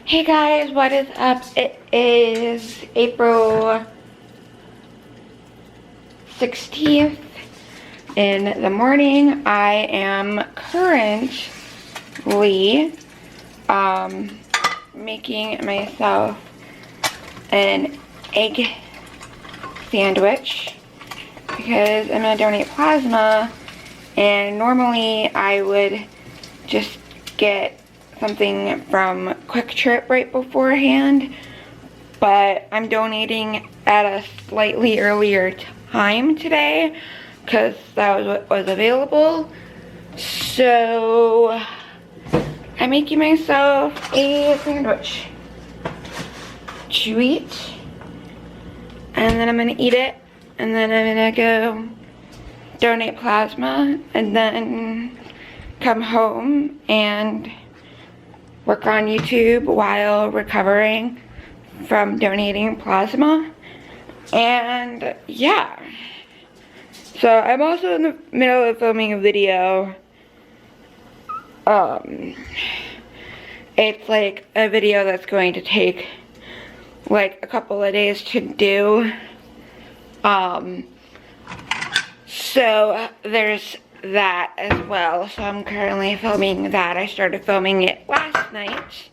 Hey guys, what is up? It is April 16th in the morning. I am currently making myself an egg sandwich because I'm gonna donate plasma, and normally I would just get something from Quick Trip right beforehand, but I'm donating at a slightly earlier time today because that was what was available. So I'm making myself a sandwich to eat, and then I'm gonna eat it, and then I'm gonna go donate plasma, and then come home and work on YouTube while recovering from donating plasma. And yeah, so I'm also in the middle of filming a video. It's like a video that's going to take like a couple of days to do. So there's that as well. So I'm currently filming that. I started filming it last night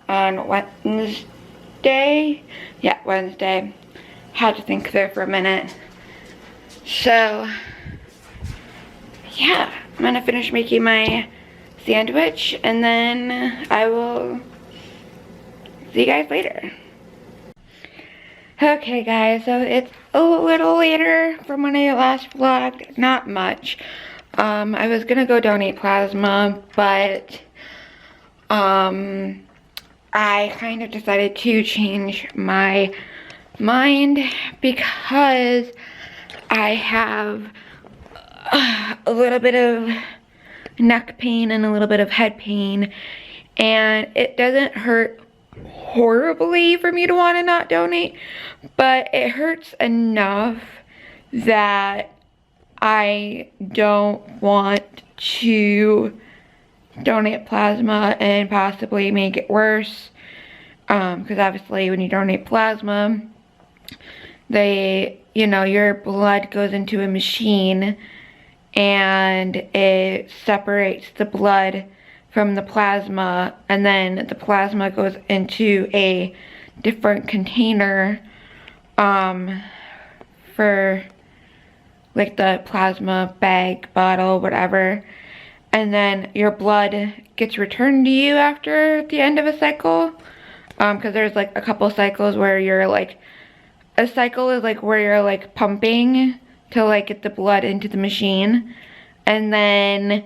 on Wednesday. Yeah, Wednesday. Had to think there for a minute. So yeah, I'm gonna finish making my sandwich and then I will see you guys later. Okay guys, so it's a little later from when I last vlogged, not much. I was gonna go donate plasma, but I kind of decided to change my mind because I have a little bit of neck pain and a little bit of head pain, and it doesn't hurt horribly for me to want to not donate, but it hurts enough that I don't want to donate plasma and possibly make it worse, because obviously when you donate plasma, your blood goes into a machine and it separates the blood from the plasma, and then the plasma goes into a different container for like the plasma bag, bottle, whatever, and then your blood gets returned to you after the end of a cycle, because there's like a couple cycles where you're like, a cycle is like where you're like pumping to like get the blood into the machine, and then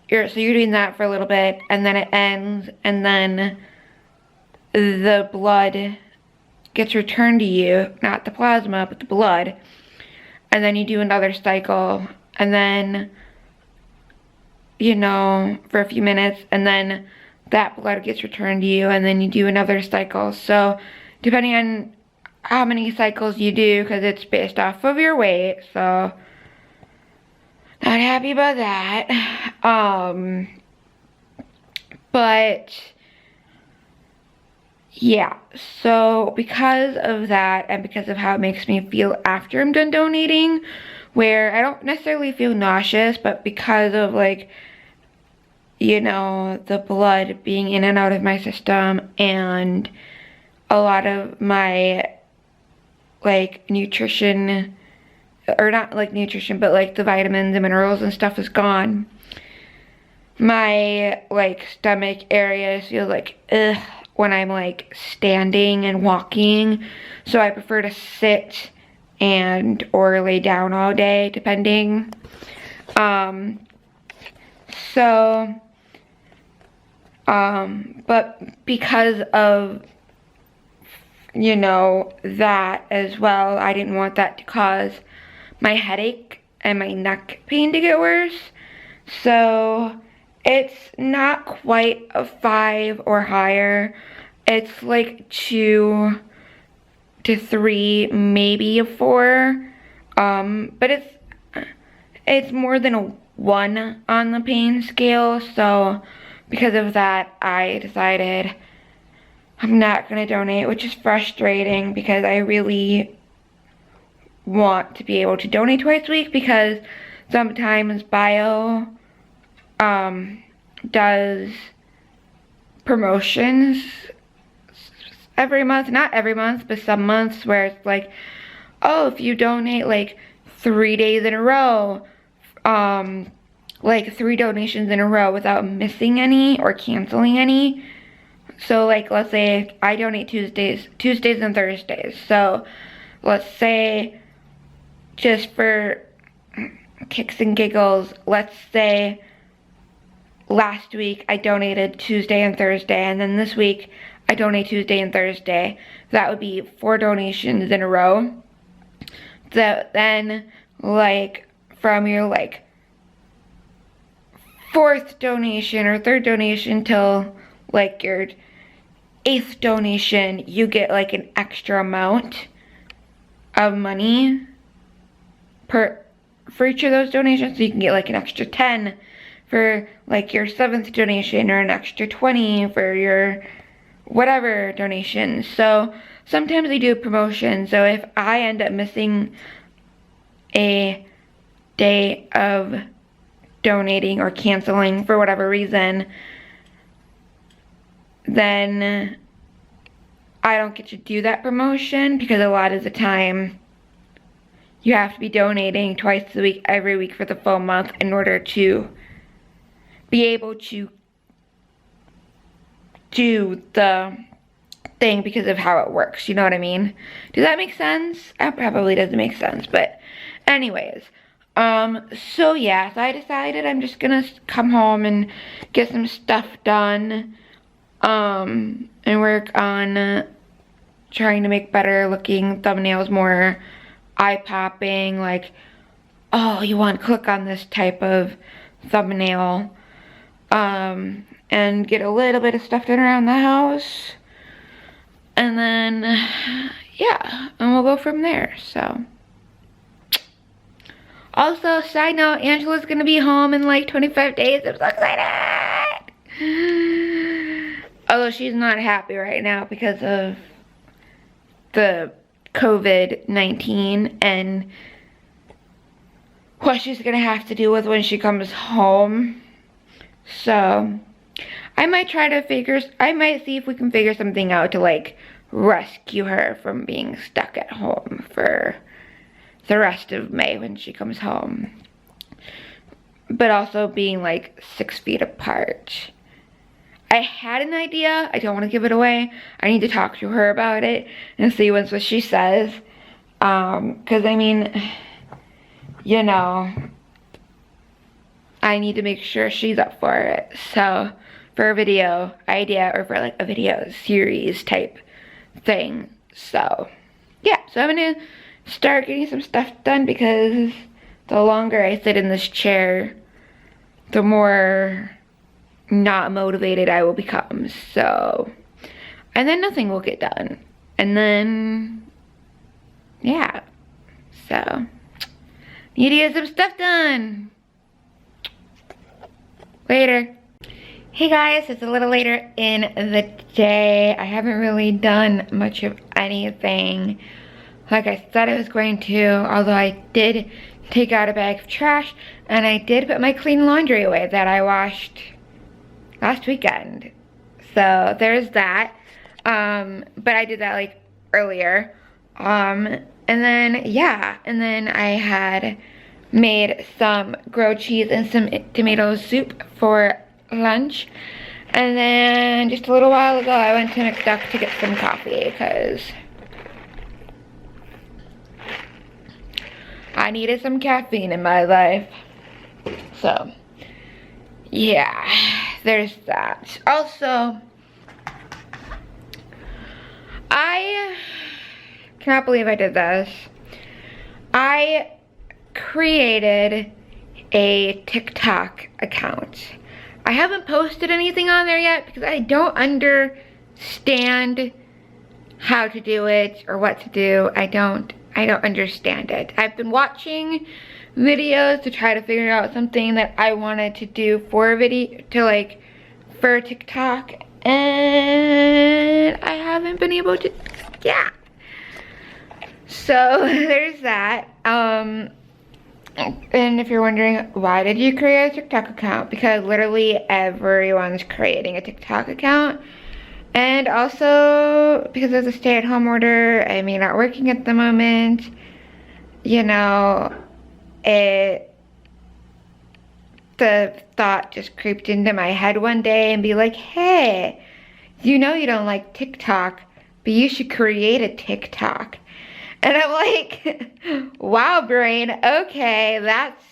you're doing that for a little bit, and then it ends, and then the blood gets returned to you, not the plasma, but the blood, and then you do another cycle, and then, for a few minutes, and then that blood gets returned to you, and then you do another cycle. So depending on how many cycles you do, because it's based off of your weight, so not happy about that. But yeah, so because of that, and because of how it makes me feel after I'm done donating, where I don't necessarily feel nauseous, but because of like, the blood being in and out of my system, and a lot of my like nutrition, or not like nutrition, but like the vitamins and minerals and stuff is gone, my like stomach area feels like ugh when I'm like standing and walking, so I prefer to sit and or lay down all day, depending. But because of that as well, I didn't want that to cause my headache and my neck pain to get worse. So it's not quite a 5 or higher. It's like 2 to 3, maybe a 4. But it's more than a 1 on the pain scale. So because of that, I decided I'm not gonna donate, which is frustrating because I really want to be able to donate twice a week, because sometimes bio does promotions every month, not every month, but some months where it's like, oh, if you donate like 3 days in a row, like 3 donations in a row without missing any or canceling any. So like, let's say I donate Tuesdays and Thursdays. So let's say, just for kicks and giggles, let's say last week I donated Tuesday and Thursday, and then this week I donate Tuesday and Thursday. That would be 4 donations in a row. So then, like, from your like 4th donation or 3rd donation till like your 8th donation, you get like an extra amount of money for each of those donations. So you can get like an extra 10 for like your 7th donation, or an extra 20 for your whatever donation. So sometimes they do promotions. So if I end up missing a day of donating or canceling for whatever reason, then I don't get to do that promotion, because a lot of the time you have to be donating twice a week, every week for the full month in order to be able to do the thing, because of how it works. You know what I mean? Does that make sense? That probably doesn't make sense, but anyways. So yeah, so I decided I'm just gonna come home and get some stuff done, and work on trying to make better looking thumbnails, more eye-popping, like, oh, you want to click on this type of thumbnail, and get a little bit of stuff done around the house, and then, yeah, and we'll go from there. So, also, side note, Angela's gonna be home in like 25 days. I'm so excited! Although she's not happy right now because of the COVID-19 and what she's gonna have to deal with when she comes home. So I might see if we can figure something out to like rescue her from being stuck at home for the rest of May when she comes home, but also being like 6 feet apart. I had an idea. I don't want to give it away. I need to talk to her about it and see what she says. Because, I mean, you know, I need to make sure she's up for it. So, for a video idea, or for like a video series type thing. So, yeah. So, I'm going to start getting some stuff done, because the longer I sit in this chair, the more not motivated I will become. So, and then nothing will get done, and then yeah, so need to get some stuff done. Later. Hey guys, it's a little later in the day. I haven't really done much of anything like I said I was going to, although I did take out a bag of trash, and I did put my clean laundry away that I washed last weekend. So there's that. But I did that like earlier. And then, yeah, and then I had made some grilled cheese and some tomato soup for lunch. And then just a little while ago, I went to McDuck to get some coffee, because I needed some caffeine in my life. So, yeah, there's that. Also, I cannot believe I did this. I created a TikTok account. I haven't posted anything on there yet because I don't understand how to do it or what to do. I don't understand it. I've been watching videos to try to figure out something that I wanted to do for a video, to like for TikTok, and I haven't been able to, yeah. So there's that. And if you're wondering, why did you create a TikTok account? Because literally everyone's creating a TikTok account. And also because of the stay-at-home order, I mean, not working at the moment, you know, the thought just creeped into my head one day and be like, hey, you know you don't like TikTok, but you should create a TikTok. And I'm like, wow, brain, okay, that's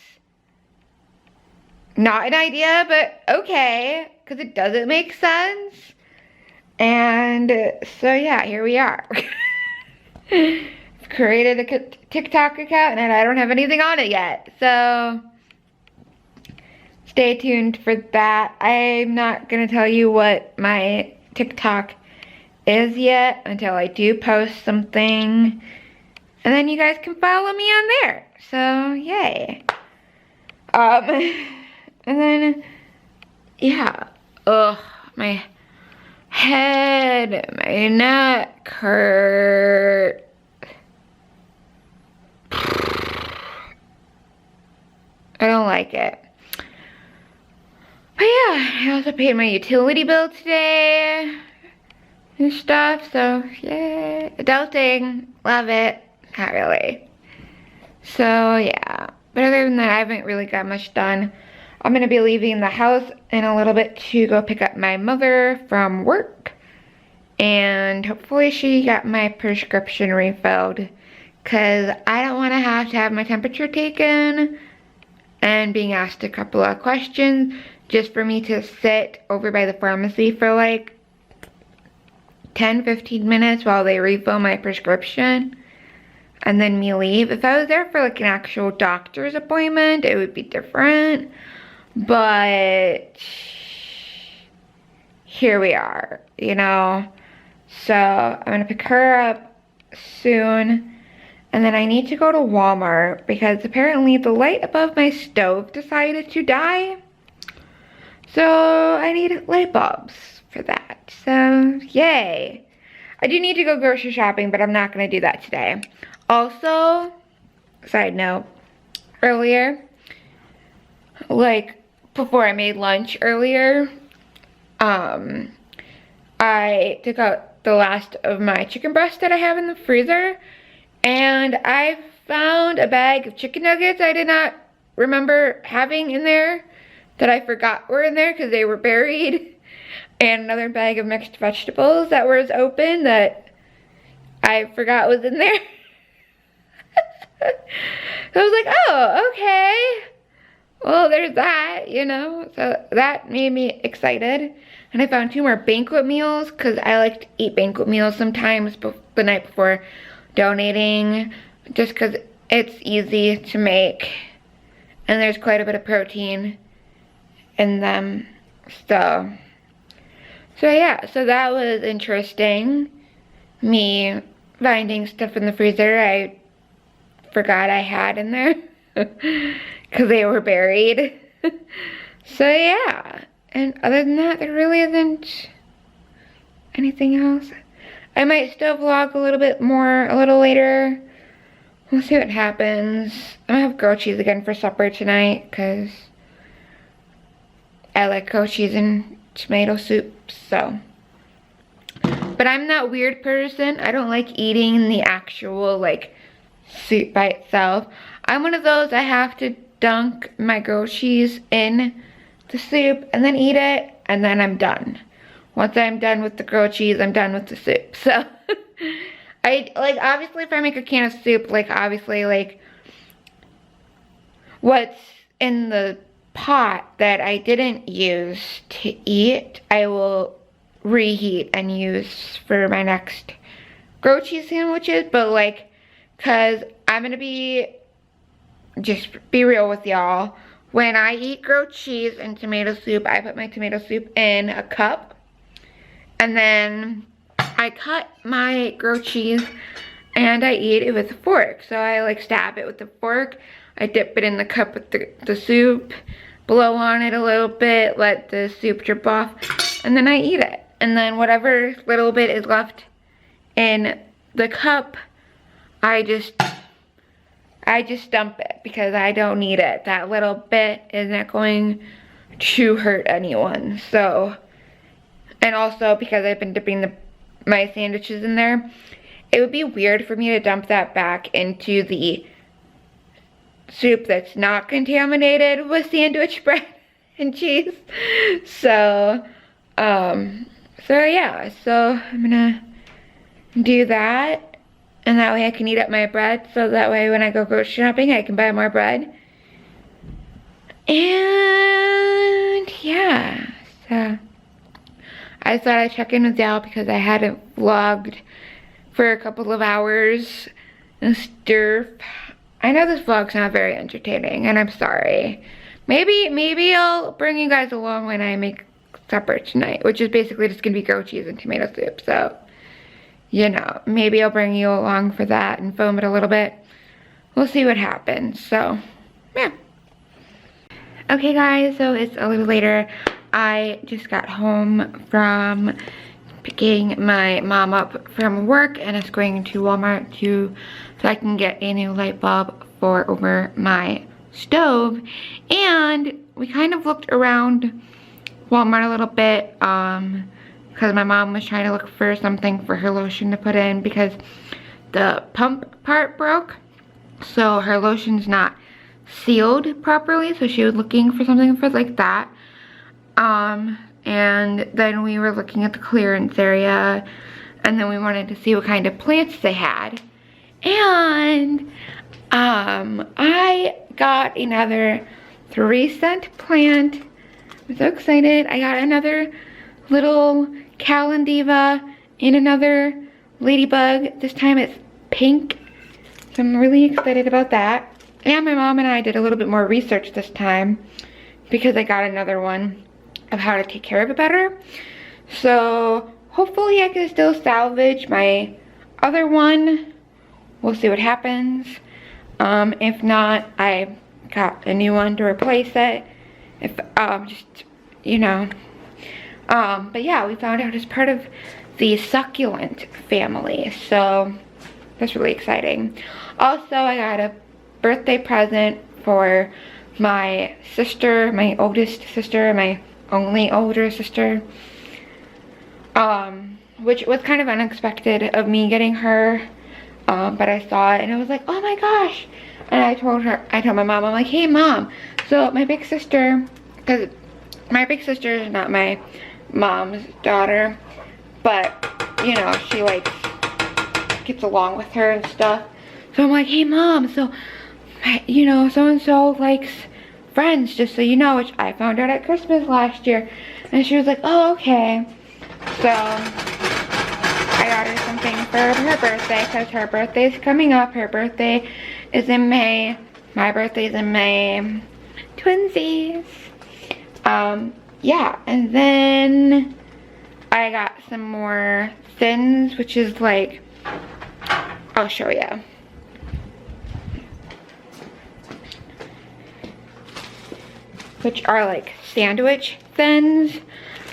not an idea, but okay, because it doesn't make sense. And so yeah, here we are. Created a TikTok account and I don't have anything on it yet. So stay tuned for that. I'm not gonna tell you what my TikTok is yet until I do post something. And then you guys can follow me on there. So yay. And then yeah. Ugh, my head, my neck hurt. I don't like it. But yeah, I also paid my utility bill today and stuff, so yay. Adulting, love it. Not really. So yeah, but other than that, I haven't really got much done. I'm gonna be leaving the house in a little bit to go pick up my mother from work. And hopefully she got my prescription refilled, because I don't want to have my temperature taken and being asked a couple of questions just for me to sit over by the pharmacy for like 10-15 minutes while they refill my prescription and then me leave. If I was there for like an actual doctor's appointment, it would be different. But here we are, you know. So I'm gonna pick her up soon. And then I need to go to Walmart because apparently the light above my stove decided to die. So I need light bulbs for that. So yay. I do need to go grocery shopping, but I'm not gonna do that today. Also, side note, earlier, like before I made lunch earlier, I took out the last of my chicken breast that I have in the freezer, and I found a bag of chicken nuggets I did not remember having in there, that I forgot were in there because they were buried, and another bag of mixed vegetables that was open that I forgot was in there. So I was like, oh, okay. Well, there's that, you know. So that made me excited. And I found 2 more banquet meals because I like to eat banquet meals sometimes the night before donating, just because it's easy to make and there's quite a bit of protein in them. So yeah, so that was interesting. Me finding stuff in the freezer I forgot I had in there because they were buried. So yeah, and other than that, there really isn't anything else. I might still vlog a little bit more a little later. We'll see what happens. I'm gonna have grilled cheese again for supper tonight because I like grilled cheese and tomato soup, so. But I'm that weird person. I don't like eating the actual like soup by itself. I'm one of those, I have to dunk my grilled cheese in the soup and then eat it, and then I'm done. Once I'm done with the grilled cheese, I'm done with the soup. So I like, obviously if I make a can of soup, like obviously like what's in the pot that I didn't use to eat, I will reheat and use for my next grilled cheese sandwiches. But like, cause I'm gonna just be real with y'all. When I eat grilled cheese and tomato soup, I put my tomato soup in a cup, and then I cut my grilled cheese and I eat it with a fork. So I like stab it with a fork, I dip it in the cup with the soup, blow on it a little bit, let the soup drip off, and then I eat it. And then whatever little bit is left in the cup, I just dump it because I don't need it. That little bit isn't going to hurt anyone. So, and also because I've been dipping my sandwiches in there, it would be weird for me to dump that back into the soup that's not contaminated with sandwich bread and cheese. So, yeah, so I'm gonna do that, and that way I can eat up my bread, so that way when I go grocery shopping I can buy more bread. And yeah, so I thought I'd check in with y'all because I hadn't vlogged for a couple of hours and stuff. I know this vlog's not very entertaining, and I'm sorry. Maybe I'll bring you guys along when I make supper tonight, which is basically just gonna be grilled cheese and tomato soup. So, you know, maybe I'll bring you along for that and film it a little bit. We'll see what happens. So, yeah. Okay, guys, so it's a little later. I just got home from picking my mom up from work, and it's going to Walmart so I can get a new light bulb for over my stove. And we kind of looked around Walmart a little bit because my mom was trying to look for something for her lotion to put in because the pump part broke, so her lotion's not sealed properly, so she was looking for something for like that. And then we were looking at the clearance area, and then we wanted to see what kind of plants they had. And I got another 3-cent plant. I'm so excited. I got another little Calendiva and another ladybug. This time it's pink, so I'm really excited about that. And my mom and I did a little bit more research this time because I got another one of how to take care of it better. So hopefully I can still salvage my other one. We'll see what happens. If not, I got a new one to replace it. If just, you know. But yeah, we found out it's part of the succulent family, so that's really exciting. Also, I got a birthday present for my sister, my oldest sister, my only older sister, which was kind of unexpected of me getting her, but I saw it and I was like, oh my gosh. And I told my mom, I'm like, hey mom, so my big sister, because my big sister is not my mom's daughter, but you know, she like gets along with her and stuff. So I'm like, hey mom, so you know, so-and-so likes Friends, just so you know, which I found out at Christmas last year. And she was like, oh, okay. So I got her something for her birthday because her birthday's coming up. Her birthday is in May. My birthday's in May. Twinsies. Yeah, and then I got some more thins, which is like, I'll show you. Which are like sandwich thins.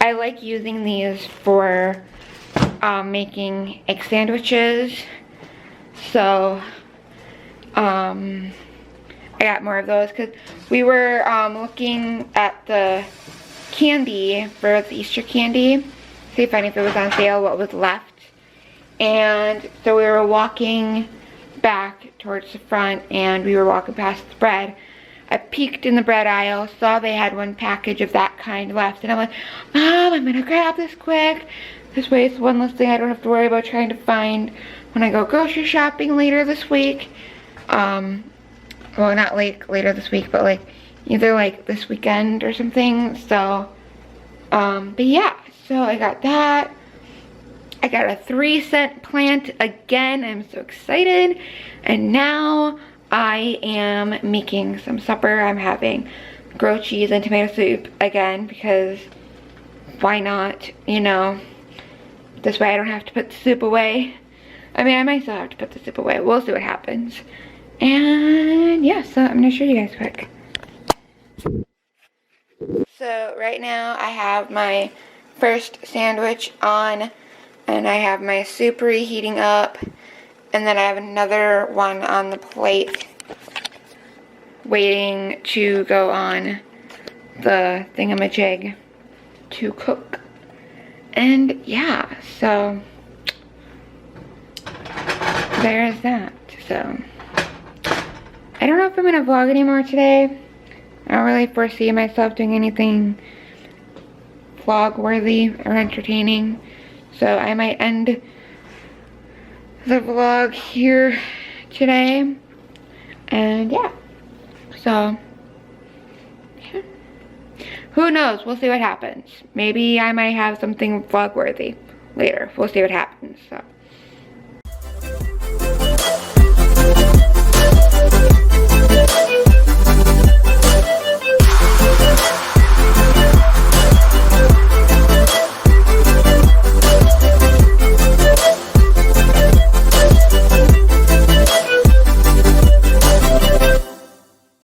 I like using these for making egg sandwiches. So I got more of those because we were looking at the candy for the Easter candy, see if any of it was on sale, what was left. And so we were walking back towards the front and we were walking past the bread. I peeked in the bread aisle, saw they had one package of that kind left, and I'm like, Mom, I'm gonna grab this quick. This way it's one less thing I don't have to worry about trying to find when I go grocery shopping later this week. Well, not later this week, but like either like this weekend or something. So, but yeah, so I got that. I got a 3-cent plant again. I'm so excited. And now I am making some supper. I'm having grilled cheese and tomato soup again because why not, you know? This way I don't have to put the soup away. I mean, I might still have to put the soup away. We'll see what happens. And yeah, so I'm gonna show you guys quick. So right now I have my first sandwich on, and I have my soup reheating up, and then I have another one on the plate waiting to go on the thingamajig to cook. And yeah, so there's that. So I don't know if I'm gonna vlog anymore today. I don't really foresee myself doing anything vlog worthy or entertaining, so I might end the vlog here today. And yeah, so yeah. Who knows, we'll see what happens. Maybe I might have something vlog worthy later. We'll see what happens. So